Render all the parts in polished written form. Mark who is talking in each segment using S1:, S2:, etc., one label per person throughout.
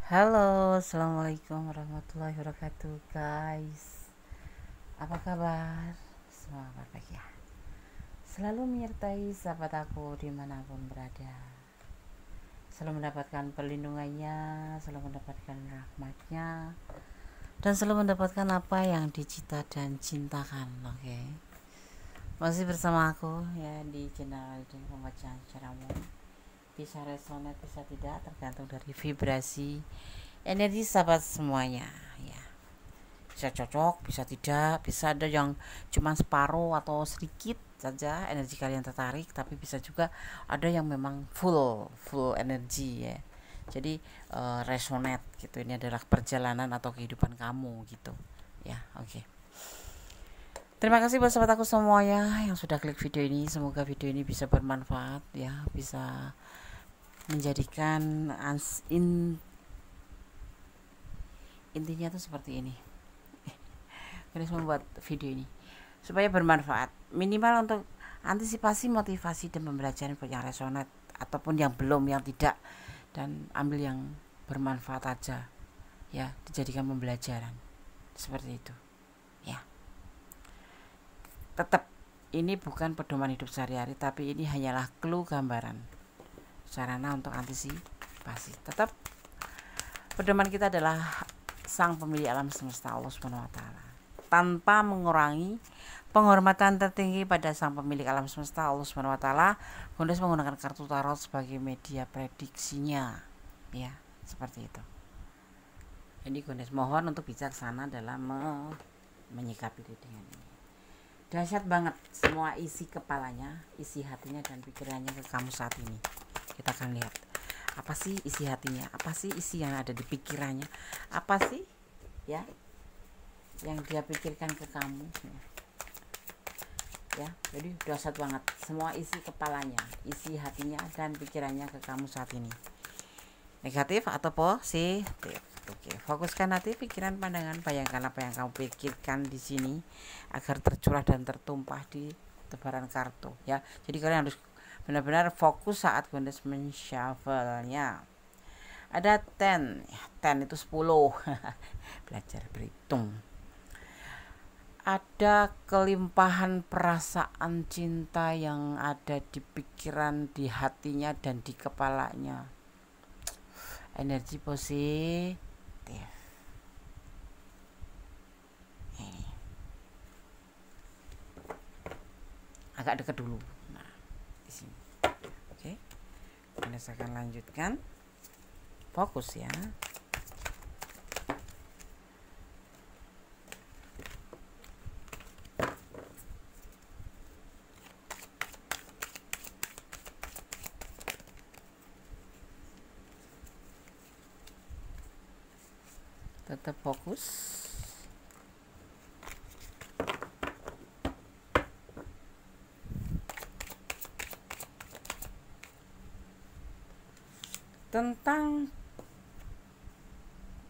S1: Halo, assalamualaikum warahmatullahi wabarakatuh, guys. Apa kabar? Semoga baik ya. Selalu menyertai sahabat aku dimanapun berada. Selalu mendapatkan perlindungannya, selalu mendapatkan rahmatnya, dan selalu mendapatkan apa yang dicita dan cintakan. Oke. Masih bersama aku ya di channel pembacaan caramu. Bisa resonate bisa tidak tergantung dari vibrasi energi sahabat semuanya ya. Bisa cocok bisa tidak, bisa ada yang cuma separuh atau sedikit saja energi kalian tertarik, tapi bisa juga ada yang memang full energi ya. Jadi resonate gitu, ini adalah perjalanan atau kehidupan kamu gitu ya. Oke. Terima kasih buat sahabat aku semuanya yang sudah klik video ini. Semoga video ini bisa bermanfaat ya, bisa menjadikan intinya tuh seperti ini. Harus membuat video ini supaya bermanfaat, minimal untuk antisipasi, motivasi, dan pembelajaran yang resonate ataupun yang belum, yang tidak, dan ambil yang bermanfaat aja ya, dijadikan pembelajaran seperti itu ya. Tetap ini bukan pedoman hidup sehari-hari, tapi ini hanyalah clue, gambaran, sarana untuk antisipasi. Tetap pedoman kita adalah Sang Pemilik Alam Semesta, Allah Subhanahu wa Ta'ala, tanpa mengurangi penghormatan tertinggi pada Sang Pemilik Alam Semesta, Allah Subhanahu wa Ta'ala. Gondes menggunakan kartu tarot sebagai media prediksinya ya, seperti itu. Jadi Gondes mohon untuk bijaksana dalam menyikapi readingan ini. Dahsyat banget semua isi kepalanya, isi hatinya dan pikirannya ke kamu saat ini. Kita akan lihat apa sih isi hatinya, apa sih isi yang ada di pikirannya, apa sih ya yang dia pikirkan ke kamu ya. Jadi dahsyat banget semua isi kepalanya, isi hatinya dan pikirannya ke kamu saat ini, negatif atau positif. Oke, fokuskan hati, pikiran, pandangan, bayangkan apa yang kamu pikirkan di sini agar tercurah dan tertumpah di tebaran kartu ya. Jadi kalian harus benar-benar fokus saat Gondes menshuffle-nya. Ada 10 ya, 10 itu 10 belajar berhitung. Ada kelimpahan perasaan cinta yang ada di pikiran, di hatinya, dan di kepalanya. Energi positif. Ini agak dekat dulu. Nah, di sini. Oke. Ini saya akan lanjutkan. Fokus ya. Tetap fokus. Tentang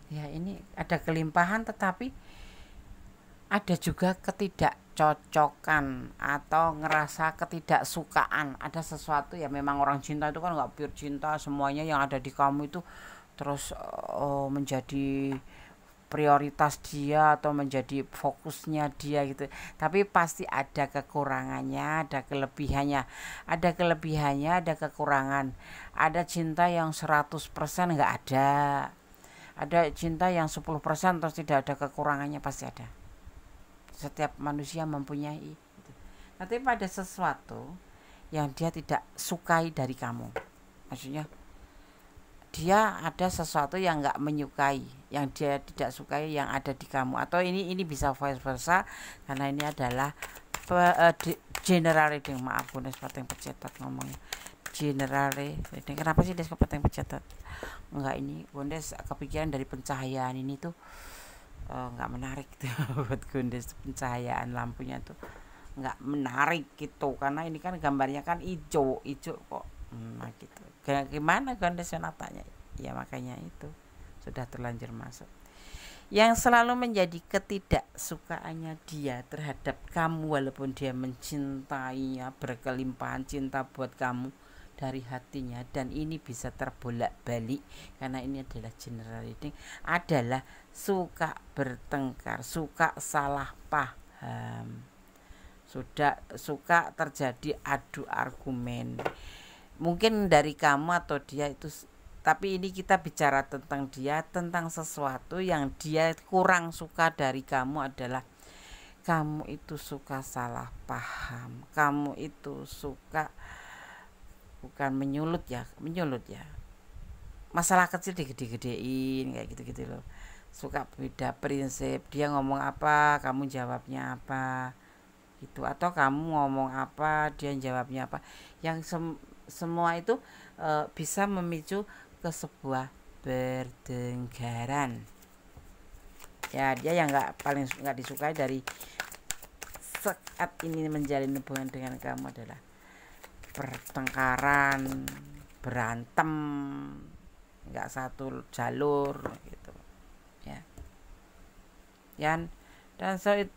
S1: ya, ini ada kelimpahan tetapi ada juga ketidakcocokan atau ngerasa ketidaksukaan. Ada sesuatu ya, memang orang cinta itu kan nggak pure cinta semuanya yang ada di kamu itu terus menjadi prioritas dia atau menjadi fokusnya dia gitu. Tapi pasti ada kekurangannya, ada kelebihannya. Ada kelebihannya, ada kekurangan. Ada cinta yang 100% nggak ada. Ada cinta yang 10% terus tidak ada kekurangannya, pasti ada. Setiap manusia mempunyai itu. Tapi pada sesuatu yang dia tidak sukai dari kamu, maksudnya dia ada sesuatu yang nggak menyukai, yang dia tidak sukai yang ada di kamu, atau ini bisa vice versa, karena ini adalah general reading. Maaf Gondes pateng pencetat ngomongnya general reading. Kenapa sih Des pateng pencetat? Enggak, ini Gondes kepikiran dari pencahayaan ini tuh nggak menarik tuh buat Gondes. Pencahayaan lampunya tuh nggak menarik gitu, karena ini kan gambarnya kan hijau kok. Nah gitu, gimana Gondes natanya ya, makanya itu sudah terlanjur masuk. Yang selalu menjadi ketidaksukaannya dia terhadap kamu, walaupun dia mencintainya, berkelimpahan cinta buat kamu, dari hatinya, dan ini bisa terbolak-balik karena ini adalah general reading, adalah suka bertengkar, suka salah paham, suka terjadi adu argumen, mungkin dari kamu atau dia itu. Tapi ini kita bicara tentang dia, tentang sesuatu yang dia kurang suka dari kamu adalah kamu itu suka salah paham, kamu itu suka, bukan menyulut ya, masalah kecil digede-gedein kayak gitu-gitu loh. Suka beda prinsip, dia ngomong apa kamu jawabnya apa gitu, atau kamu ngomong apa dia jawabnya apa, yang semua itu bisa memicu ke sebuah pertengkaran. Ya, dia yang paling nggak disukai dari saat ini menjalin hubungan dengan kamu adalah pertengkaran, berantem, nggak satu jalur gitu ya. Dan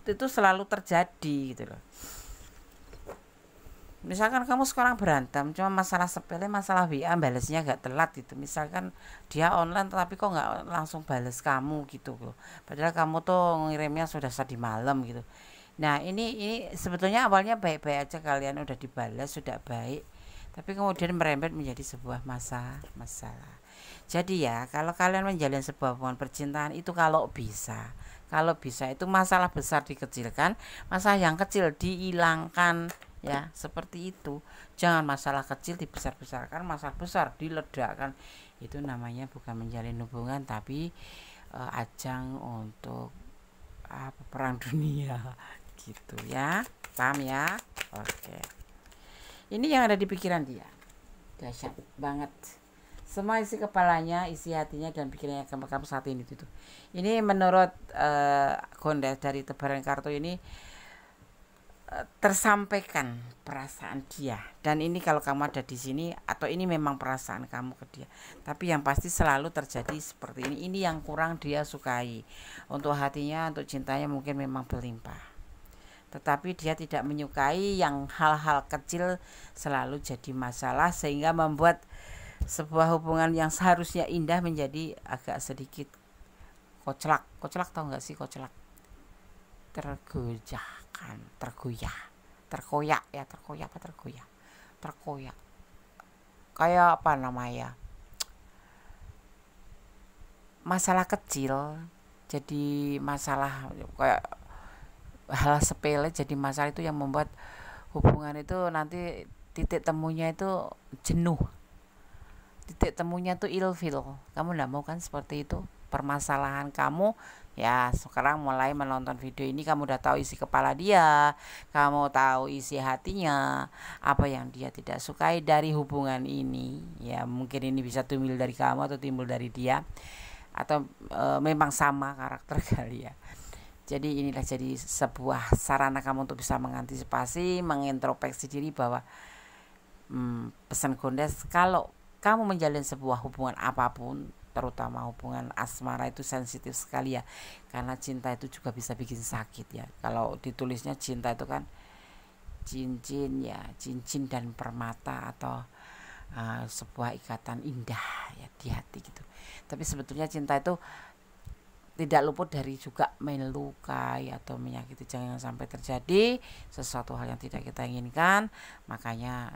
S1: itu selalu terjadi gitu loh. Misalkan kamu sekarang berantem cuma masalah sepele, masalah WA balesnya gak telat gitu, misalkan dia online tapi kok gak langsung bales kamu gitu loh, padahal kamu tuh ngirimnya sudah tadi malam gitu. Nah ini sebetulnya awalnya baik-baik aja, kalian udah dibalas sudah baik, tapi kemudian merembet menjadi sebuah masalah. Jadi ya, kalau kalian menjalin sebuah hubungan percintaan itu kalau bisa itu masalah besar dikecilkan, masalah yang kecil dihilangkan ya, seperti itu. Jangan masalah kecil dibesar-besarkan, masalah besar diledakkan. Itu namanya bukan menjalin hubungan, tapi ajang untuk perang dunia gitu ya. Paham ya? Oke. Ini yang ada di pikiran dia. Dahsyat banget. Semua isi kepalanya, isi hatinya dan pikirannya kamu saat ini itu. Ini menurut Gondes dari tebaran kartu ini tersampaikan perasaan dia, dan ini kalau kamu ada di sini atau ini memang perasaan kamu ke dia, tapi yang pasti selalu terjadi seperti ini yang kurang dia sukai. Untuk hatinya, untuk cintanya mungkin memang berlimpah, tetapi dia tidak menyukai yang hal-hal kecil selalu jadi masalah, sehingga membuat sebuah hubungan yang seharusnya indah menjadi agak sedikit koclak. Tahu nggak sih koclak? Terkoyak kayak apa namanya, masalah kecil jadi masalah, kayak hal sepele jadi masalah, itu yang membuat hubungan itu nanti titik temunya itu jenuh, titik temunya tuh ilfil. Kamu nggak mau kan seperti itu permasalahan kamu ya. Sekarang mulai menonton video ini kamu udah tahu isi kepala dia, kamu tahu isi hatinya, apa yang dia tidak sukai dari hubungan ini ya. Mungkin ini bisa timbul dari kamu atau timbul dari dia, atau memang sama karakter kali ya. Jadi inilah jadi sebuah sarana kamu untuk bisa mengantisipasi, mengintrospeksi diri bahwa pesan Gondes, kalau kamu menjalin sebuah hubungan apapun, terutama hubungan asmara, itu sensitif sekali ya, karena cinta itu juga bisa bikin sakit ya. Kalau ditulisnya cinta itu kan cincin ya, cincin dan permata, atau sebuah ikatan indah ya di hati gitu. Tapi sebetulnya cinta itu tidak luput dari juga melukai atau menyakiti. Jangan sampai terjadi sesuatu hal yang tidak kita inginkan. Makanya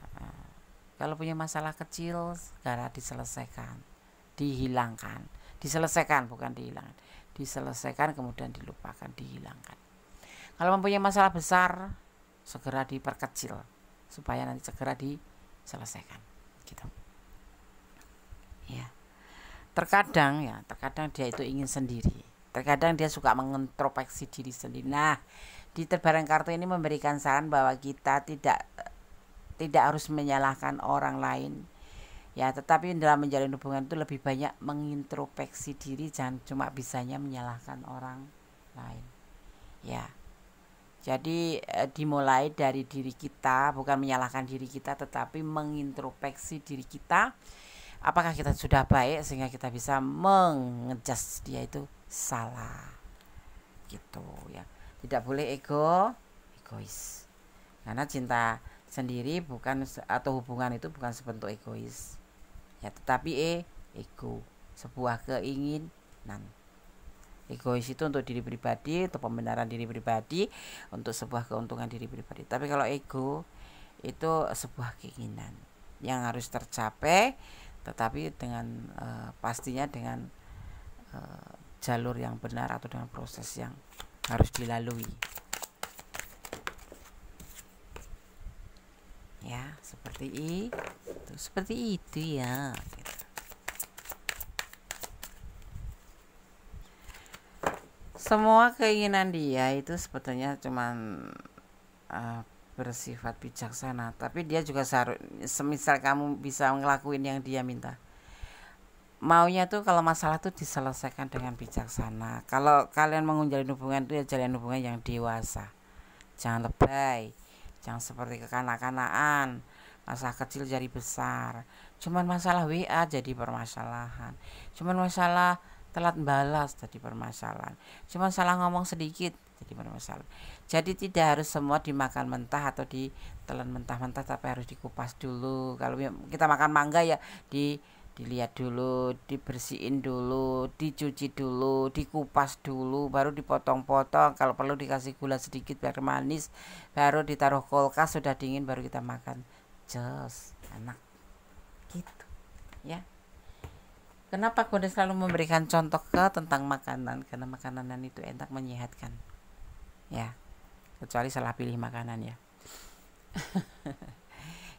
S1: kalau punya masalah kecil segera diselesaikan, diselesaikan, bukan dihilangkan, diselesaikan kemudian dilupakan, dihilangkan. Kalau mempunyai masalah besar segera diperkecil supaya nanti segera diselesaikan gitu ya. Terkadang dia itu ingin sendiri, terkadang dia suka mengintrospeksi diri sendiri. Nah, di tebaran kartu ini memberikan saran bahwa kita tidak harus menyalahkan orang lain ya, tetapi dalam menjalin hubungan itu lebih banyak mengintrospeksi diri, jangan cuma bisanya menyalahkan orang lain ya. Jadi dimulai dari diri kita, bukan menyalahkan diri kita, tetapi mengintrospeksi diri kita, apakah kita sudah baik sehingga kita bisa mengejas dia itu salah gitu ya. Tidak boleh egois, karena cinta sendiri bukan atau hubungan itu bukan sebentuk egois ya, tetapi ego, sebuah keinginan. Egois itu untuk diri pribadi, untuk pembenaran diri pribadi, untuk sebuah keuntungan diri pribadi. Tapi kalau ego itu sebuah keinginan yang harus tercapai, tetapi dengan pastinya dengan jalur yang benar atau dengan proses yang harus dilalui. Ya, seperti itu ya. Semua keinginan dia itu sebetulnya cuman bersifat bijaksana, tapi dia juga semisal kamu bisa ngelakuin yang dia minta, maunya tuh kalau masalah tuh diselesaikan dengan bijaksana. Kalau kalian mau menjalin hubungan itu ya jalin hubungan yang dewasa, jangan lebay, jangan seperti kekanak-kanakan, masalah kecil jadi besar. Cuman masalah WA jadi permasalahan, cuman masalah telat balas jadi permasalahan, cuman salah ngomong sedikit jadi permasalahan. Jadi tidak harus semua dimakan mentah atau ditelan mentah-mentah, tapi harus dikupas dulu. Kalau kita makan mangga ya dilihat dulu, dibersihin dulu, dicuci dulu, dikupas dulu, baru dipotong-potong. Kalau perlu dikasih gula sedikit biar manis, baru ditaruh kulkas, sudah dingin baru kita makan. Jos, enak gitu ya. Kenapa Gonde selalu memberikan contoh tentang makanan? Karena makanan itu enak, menyehatkan ya, kecuali salah pilih makanan ya.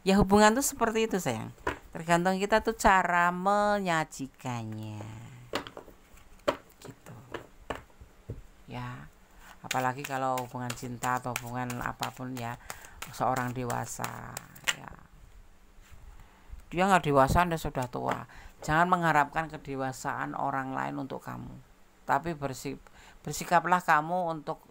S1: Ya hubungan tuh seperti itu sayang, tergantung kita tuh cara menyajikannya gitu ya. Apalagi kalau hubungan cinta atau hubungan apapun ya, seorang dewasa ya, dia nggak dewasa, Anda sudah tua. Jangan mengharapkan kedewasaan orang lain untuk kamu, tapi bersikaplah kamu untuk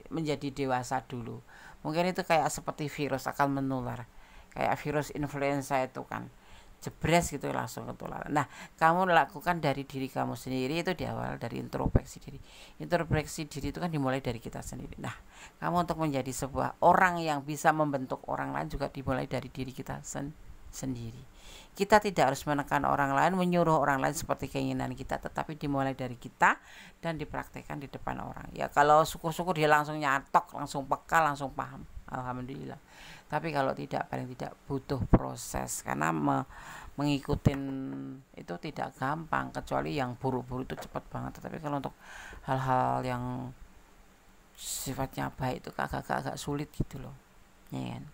S1: menjadi dewasa dulu. Mungkin itu kayak seperti virus akan menular, kayak virus influenza itu kan jebres gitu langsung ketularan. Nah, kamu lakukan dari diri kamu sendiri, itu di awal dari introspeksi diri. Introspeksi diri itu kan dimulai dari kita sendiri. Nah, kamu untuk menjadi sebuah orang yang bisa membentuk orang lain juga dimulai dari diri kita sendiri. Kita tidak harus menekan orang lain, menyuruh orang lain seperti keinginan kita, tetapi dimulai dari kita dan dipraktekkan di depan orang. Ya kalau syukur-syukur dia langsung nyatok, langsung peka, langsung paham, alhamdulillah. Tapi kalau tidak, paling tidak butuh proses, karena mengikutin itu tidak gampang, kecuali yang buru-buru itu cepat banget. Tetapi kalau untuk hal-hal yang sifatnya baik itu agak sulit gitu loh, ya kan?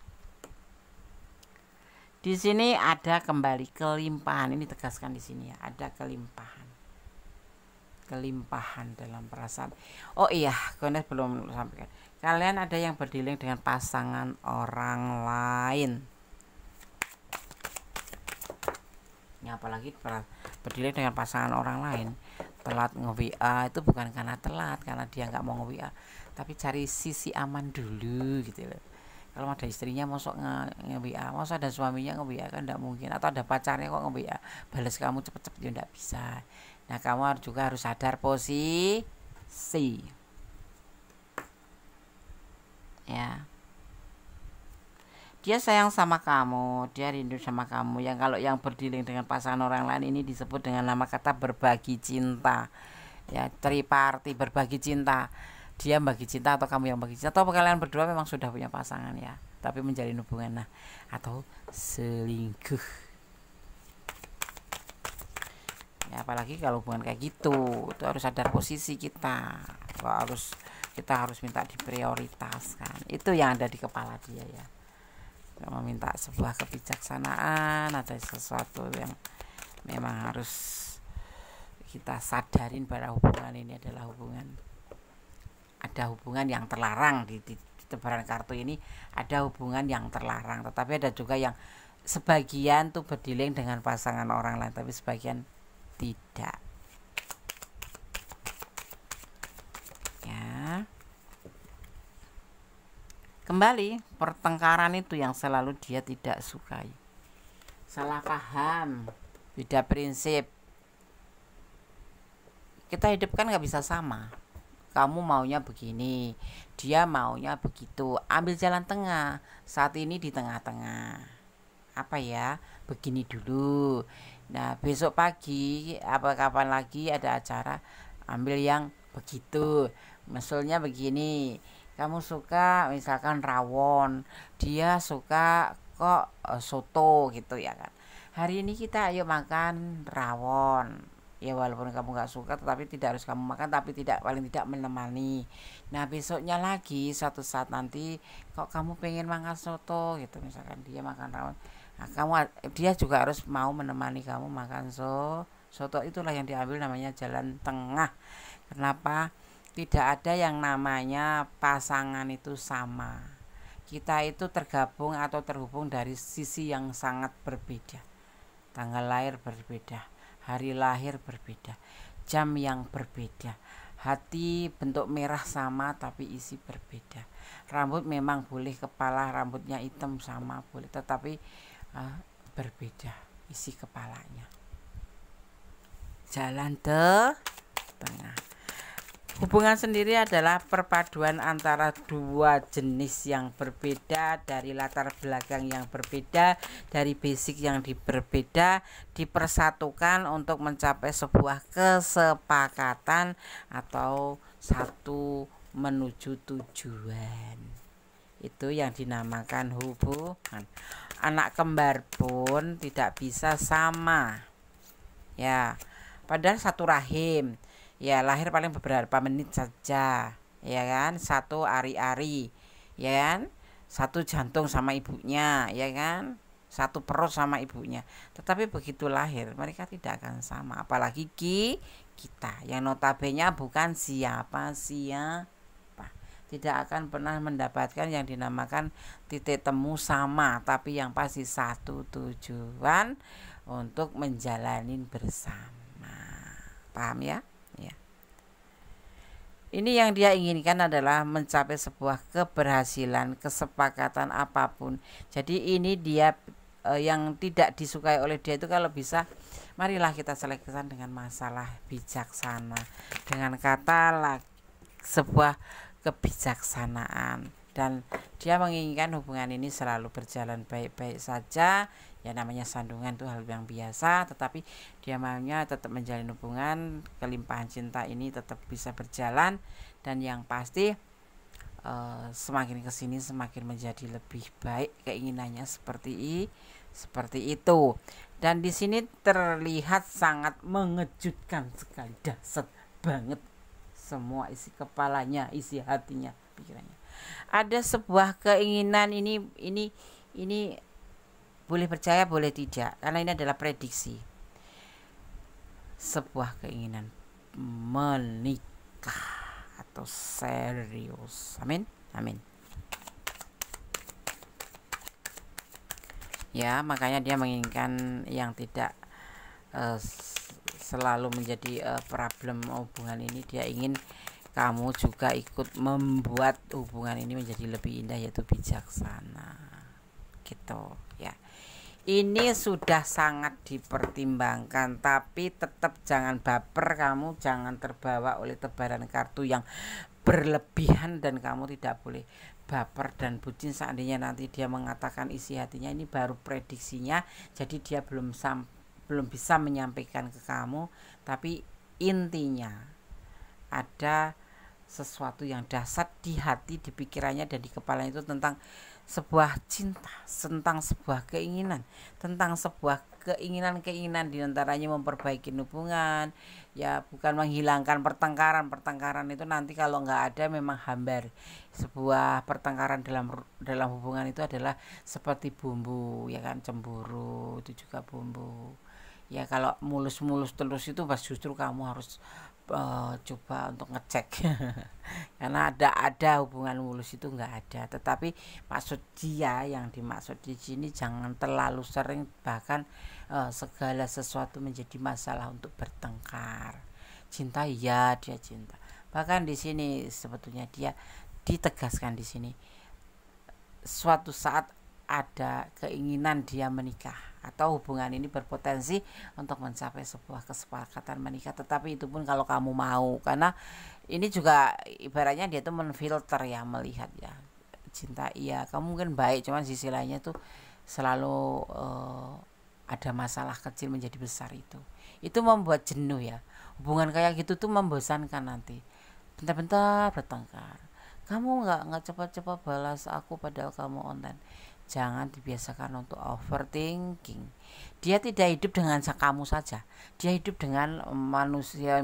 S1: Di sini ada kembali kelimpahan, ini tegaskan di sini ya, ada kelimpahan dalam perasaan. Oh iya, Gondes belum sampaikan. Kalian ada yang berdiling dengan pasangan orang lain. Ya apalagi berdiling dengan pasangan orang lain. Telat nge-WA itu bukan karena telat, karena dia nggak mau nge-WA, tapi cari sisi aman dulu gitu loh. Kalau ada istrinya mosok nge-WA, mosok ada suaminya nge-WA kan tidak mungkin, atau ada pacarnya kok nge-WA balas kamu cepet-cepet ya tidak bisa. Nah kamu juga harus sadar posisi ya, dia sayang sama kamu, dia rindu sama kamu. Yang kalau yang berdiling dengan pasangan orang lain ini disebut dengan nama kata berbagi cinta ya, triparti, berbagi cinta. Dia bagi cinta atau kamu yang bagi cinta, atau kalian berdua memang sudah punya pasangan ya, tapi menjalin hubungan, nah atau selingkuh ya. Apalagi kalau hubungan kayak gitu, itu harus sadar posisi kita, kita harus minta diprioritaskan. Itu yang ada di kepala dia ya, meminta sebuah kebijaksanaan. Ada sesuatu yang memang harus kita sadarin bahwa hubungan ini adalah ada hubungan yang terlarang. Di tebaran kartu ini ada hubungan yang terlarang, tetapi ada juga yang sebagian tuh berdiling dengan pasangan orang lain, tapi sebagian tidak ya. Kembali, pertengkaran itu yang selalu dia tidak sukai, salah paham, beda prinsip. Kita hidup kan nggak bisa sama, kamu maunya begini, dia maunya begitu. Ambil jalan tengah. Saat ini di tengah-tengah. Apa ya? Begini dulu. Nah, besok pagi apa kapan lagi ada acara, ambil yang begitu. Misalnya begini, kamu suka misalkan rawon, dia suka kok soto gitu ya kan. Hari ini kita ayo makan rawon. Ya walaupun kamu nggak suka, tetapi tidak harus kamu makan, tapi tidak, paling tidak menemani. Nah besoknya lagi suatu saat nanti kok kamu pengen makan soto gitu, misalkan dia makan rawon, nah dia juga harus mau menemani kamu makan soto. Itulah yang diambil namanya jalan tengah. Kenapa? Tidak ada yang namanya pasangan itu sama. Kita itu tergabung atau terhubung dari sisi yang sangat berbeda. Tanggal lahir berbeda, hari lahir berbeda, jam yang berbeda, hati bentuk merah sama tapi isi berbeda. Rambut memang boleh, kepala rambutnya hitam sama boleh, tetapi berbeda isi kepalanya. Jalan tengah. Hubungan sendiri adalah perpaduan antara dua jenis yang berbeda, dari latar belakang yang berbeda, dari basic yang berbeda, dipersatukan untuk mencapai sebuah kesepakatan atau satu menuju tujuan. Itu yang dinamakan hubungan. Anak kembar pun tidak bisa sama. Ya, padahal satu rahim. Ya lahir paling beberapa menit saja, ya kan, satu ari-ari, ya kan, satu jantung sama ibunya, ya kan, satu perut sama ibunya. Tetapi begitu lahir mereka tidak akan sama, apalagi kita yang notabene bukan siapa, tidak akan pernah mendapatkan yang dinamakan titik temu sama, tapi yang pasti satu tujuan untuk menjalani bersama. Paham ya? Ini yang dia inginkan adalah mencapai sebuah keberhasilan, kesepakatan apapun. Jadi ini dia yang tidak disukai oleh dia itu kalau bisa, marilah kita selesaikan dengan masalah bijaksana, dengan kata sebuah kebijaksanaan. Dan dia menginginkan hubungan ini selalu berjalan baik-baik saja. Ya namanya sandungan itu hal yang biasa, tetapi dia maunya tetap menjalin hubungan, kelimpahan cinta ini tetap bisa berjalan. Dan yang pasti semakin kesini semakin menjadi lebih baik, keinginannya seperti itu. Dan di sini terlihat sangat mengejutkan sekali, dahsyat banget semua isi kepalanya, isi hatinya, pikirannya. Ada sebuah keinginan, ini boleh percaya boleh tidak, karena ini adalah prediksi. Sebuah keinginan menikah atau serius. Amin. Ya, makanya dia menginginkan yang tidak selalu menjadi problem hubungan ini. Dia ingin kamu juga ikut membuat hubungan ini menjadi lebih indah, yaitu bijaksana gitu ya. Ini sudah sangat dipertimbangkan, tapi tetap jangan baper, kamu jangan terbawa oleh tebaran kartu yang berlebihan, dan kamu tidak boleh baper dan bucin. Seandainya nanti dia mengatakan isi hatinya, ini baru prediksinya, jadi dia belum bisa menyampaikan ke kamu, tapi intinya ada sesuatu yang dahsyat di hati, di pikirannya dan di kepalanya itu tentang sebuah cinta, tentang sebuah keinginan, tentang sebuah keinginan diantaranya memperbaiki hubungan, ya bukan menghilangkan pertengkaran itu nanti kalau nggak ada memang hambar. Sebuah pertengkaran dalam hubungan itu adalah seperti bumbu, ya kan, cemburu itu juga bumbu. Ya kalau mulus terus itu justru kamu harus coba untuk ngecek karena ada hubungan mulus itu nggak ada. Tetapi maksud dia, yang dimaksud di sini, jangan terlalu sering, bahkan segala sesuatu menjadi masalah untuk bertengkar. Cinta ya dia cinta, bahkan di sini sebetulnya dia ditegaskan di sini suatu saat ada keinginan dia menikah atau hubungan ini berpotensi untuk mencapai sebuah kesepakatan menikah. Tetapi itu pun kalau kamu mau, karena ini juga ibaratnya dia tuh menfilter ya, melihat ya, cinta iya kamu mungkin baik, cuman sisi lainnya tuh selalu ada masalah kecil menjadi besar. Itu membuat jenuh ya. Hubungan kayak gitu tuh membosankan, nanti bentar-bentar bertengkar, kamu nggak cepat-cepat balas aku padahal kamu online. Jangan dibiasakan untuk overthinking. Dia tidak hidup dengan kamu saja, dia hidup dengan manusia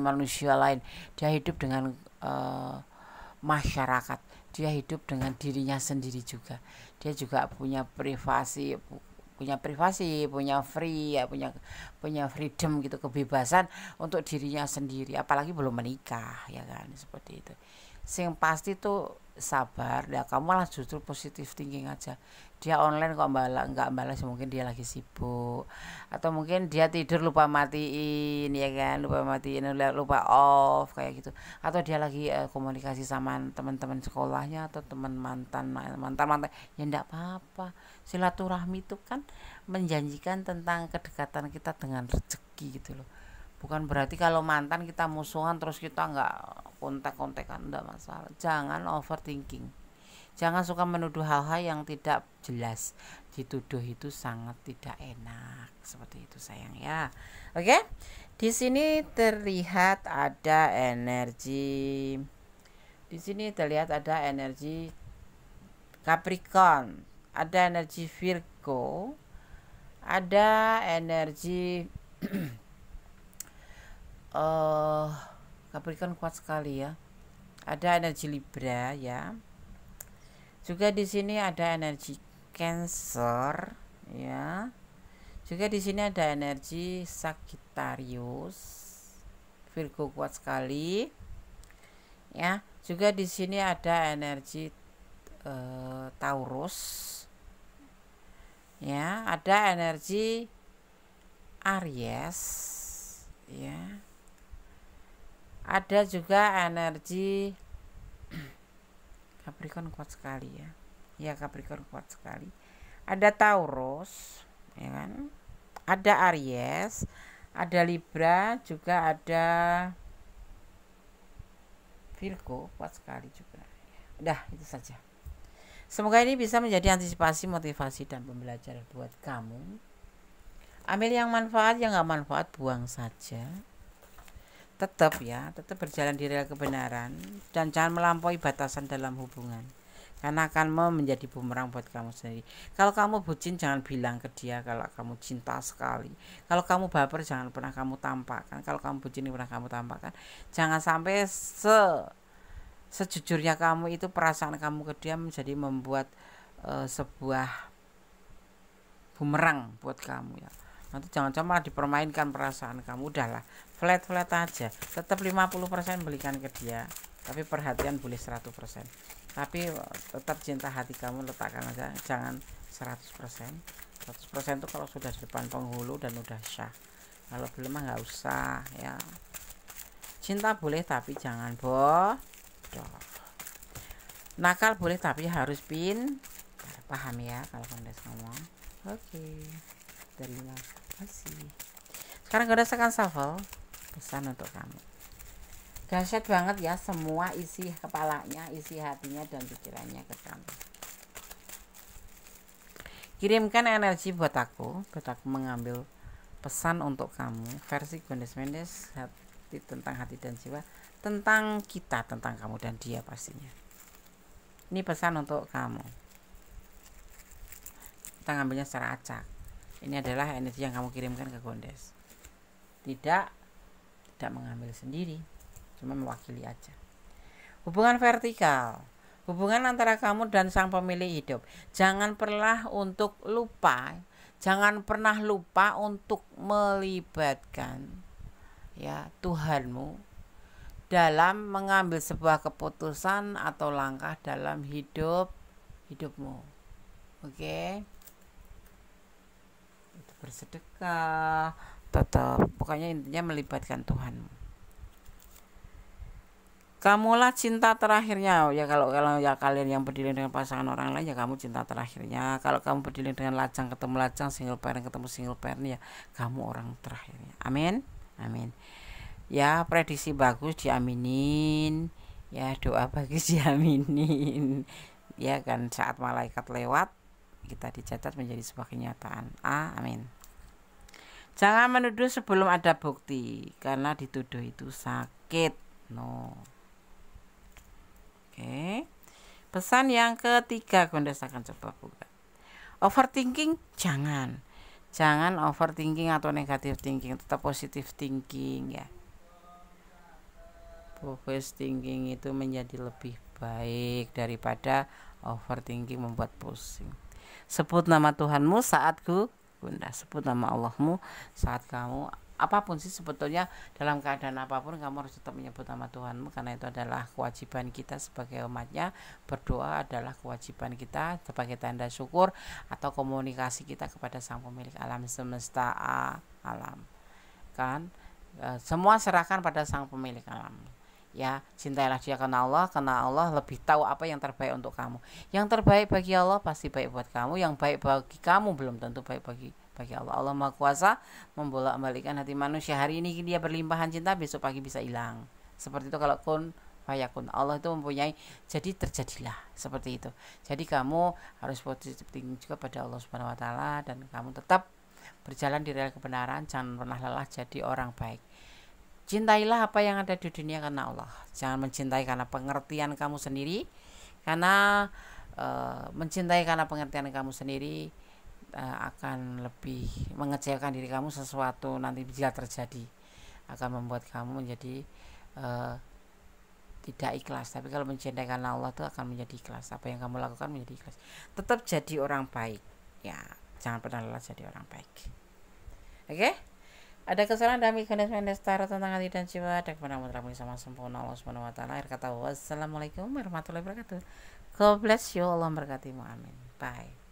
S1: lain, dia hidup dengan masyarakat, dia hidup dengan dirinya sendiri juga. Dia juga punya privasi, punya free ya, punya freedom gitu, kebebasan untuk dirinya sendiri, apalagi belum menikah ya kan, seperti itu. Sing pasti tuh sabar ya, kamu malah justru positif thinking aja. Dia online kok nggak balas, mungkin dia lagi sibuk, atau mungkin dia tidur lupa matiin ya kan, lupa off kayak gitu, atau dia lagi komunikasi sama teman-teman sekolahnya atau teman mantan ya enggak apa-apa. Silaturahmi itu kan menjanjikan tentang kedekatan kita dengan rezeki gitu loh. Bukan berarti kalau mantan kita musuhan terus kita nggak kontak-kontakan, enggak masalah. Jangan overthinking, jangan suka menuduh hal-hal yang tidak jelas. Dituduh itu sangat tidak enak, seperti itu sayang ya. Oke, di sini terlihat ada energi, Capricorn, ada energi Virgo, ada energi Capricorn kuat sekali ya. Ada energi Libra ya. Juga di sini ada energi Cancer ya. Juga di sini ada energi Sagittarius. Virgo kuat sekali. Ya, juga di sini ada energi Taurus. Ya, ada energi Aries ya. Ada juga energi Capricorn kuat sekali ya. Ya, Capricorn kuat sekali. Ada Taurus, ya kan? Ada Aries, ada Libra, juga ada Virgo kuat sekali juga. Udah, itu saja. Semoga ini bisa menjadi antisipasi, motivasi, dan pembelajaran buat kamu. Ambil yang manfaat, yang nggak manfaat buang saja. Tetap berjalan di rel kebenaran dan jangan melampaui batasan dalam hubungan, karena akan menjadi bumerang buat kamu sendiri. Kalau kamu bucin, jangan bilang ke dia kalau kamu cinta sekali. Kalau kamu baper, jangan pernah kamu tampakkan. Kalau kamu bucin, pernah kamu tampakkan. Jangan sampai sejujurnya kamu itu, perasaan kamu ke dia menjadi membuat sebuah bumerang buat kamu ya. Nanti jangan-jangan malah dipermainkan perasaan kamu. Udahlah, flat aja. Tetap 50% belikan ke dia, tapi perhatian boleh 100%. Tapi tetap cinta hati kamu letakkan aja, jangan 100%. 100% itu kalau sudah di depan penghulu dan udah syah. Kalau belum mah nggak usah ya. Cinta boleh tapi jangan bodoh. Nakal boleh tapi harus paham ya kalau Kondes ngomong. Oke. Terima kasih. Sekarang gue rasakan shuffle pesan untuk kamu. Dahsyat banget ya, semua isi kepalanya, isi hatinya dan pikirannya ke kamu. Kirimkan energi buat aku mengambil pesan untuk kamu, versi Gondes Mendes, tentang hati dan jiwa, tentang kita, tentang kamu dan dia pastinya. Ini pesan untuk kamu. Kita ngambilnya secara acak. Ini adalah energi yang kamu kirimkan ke Gondes. Tidak mengambil sendiri, cuma mewakili aja. Hubungan vertikal, hubungan antara kamu dan sang pemilik hidup. Jangan pernah lupa untuk melibatkan ya Tuhanmu dalam mengambil sebuah keputusan atau langkah dalam hidupmu. Oke? Bersedekah, tetap pokoknya intinya melibatkan Tuhan. Kamulah cinta terakhirnya ya. Kalau ya kalian yang berdiri dengan pasangan orang lain ya kamu cinta terakhirnya. Kalau kamu berdiri dengan lajang ketemu lajang, single parent ketemu single parent ya kamu orang terakhirnya. Amin, amin. Ya prediksi bagus diaminin, ya doa bagus diaminin. Ya kan saat malaikat lewat kita dicatat menjadi sebuah kenyataan. Amin. Jangan menuduh sebelum ada bukti, karena dituduh itu sakit. No. Oke. Pesan yang ketiga, Gondes akan coba buka. Overthinking jangan. Jangan overthinking atau negative thinking, tetap positive thinking ya. Positive thinking itu menjadi lebih baik daripada overthinking membuat pusing. Sebut nama Tuhanmu saat Bunda, sebut nama Allahmu saat kamu apapun sih sebetulnya dalam keadaan apapun kamu harus tetap menyebut nama Tuhanmu, karena itu adalah kewajiban kita sebagai umatnya. Berdoa adalah kewajiban kita sebagai tanda syukur atau komunikasi kita kepada sang pemilik alam semesta alam kan. Semua serahkan pada sang pemilik alam ya. Cintailah dia karena Allah lebih tahu apa yang terbaik untuk kamu. Yang terbaik bagi Allah pasti baik buat kamu, yang baik bagi kamu belum tentu baik bagi Allah. Allah Maha Kuasa membolak-balikkan hati manusia. Hari ini dia berlimpahan cinta, besok pagi bisa hilang. Seperti itu kalau kun fayakun. Allah itu mempunyai, jadi terjadilah seperti itu. Jadi kamu harus positif thinking juga pada Allah Subhanahu wa taala, dan kamu tetap berjalan di rel kebenaran, jangan pernah lelah jadi orang baik. Cintailah apa yang ada di dunia karena Allah. Jangan mencintai karena pengertian kamu sendiri, karena mencintai karena pengertian kamu sendiri akan lebih mengecewakan diri kamu. Sesuatu nanti bila terjadi akan membuat kamu menjadi tidak ikhlas. Tapi kalau mencintai karena Allah itu akan menjadi ikhlas. Apa yang kamu lakukan menjadi ikhlas. Tetap jadi orang baik ya, jangan pernah lelah jadi orang baik. Oke? Ada kesalahan dalam Gondes Mendestara tentang hati dan jiwa, ada kebenaran mutlak sama sempurna Allah Subhanahu wa taala. Akhir kata wassalamualaikum warahmatullahi wabarakatuh. God bless you, Allah memberkatimu, amin. Bye.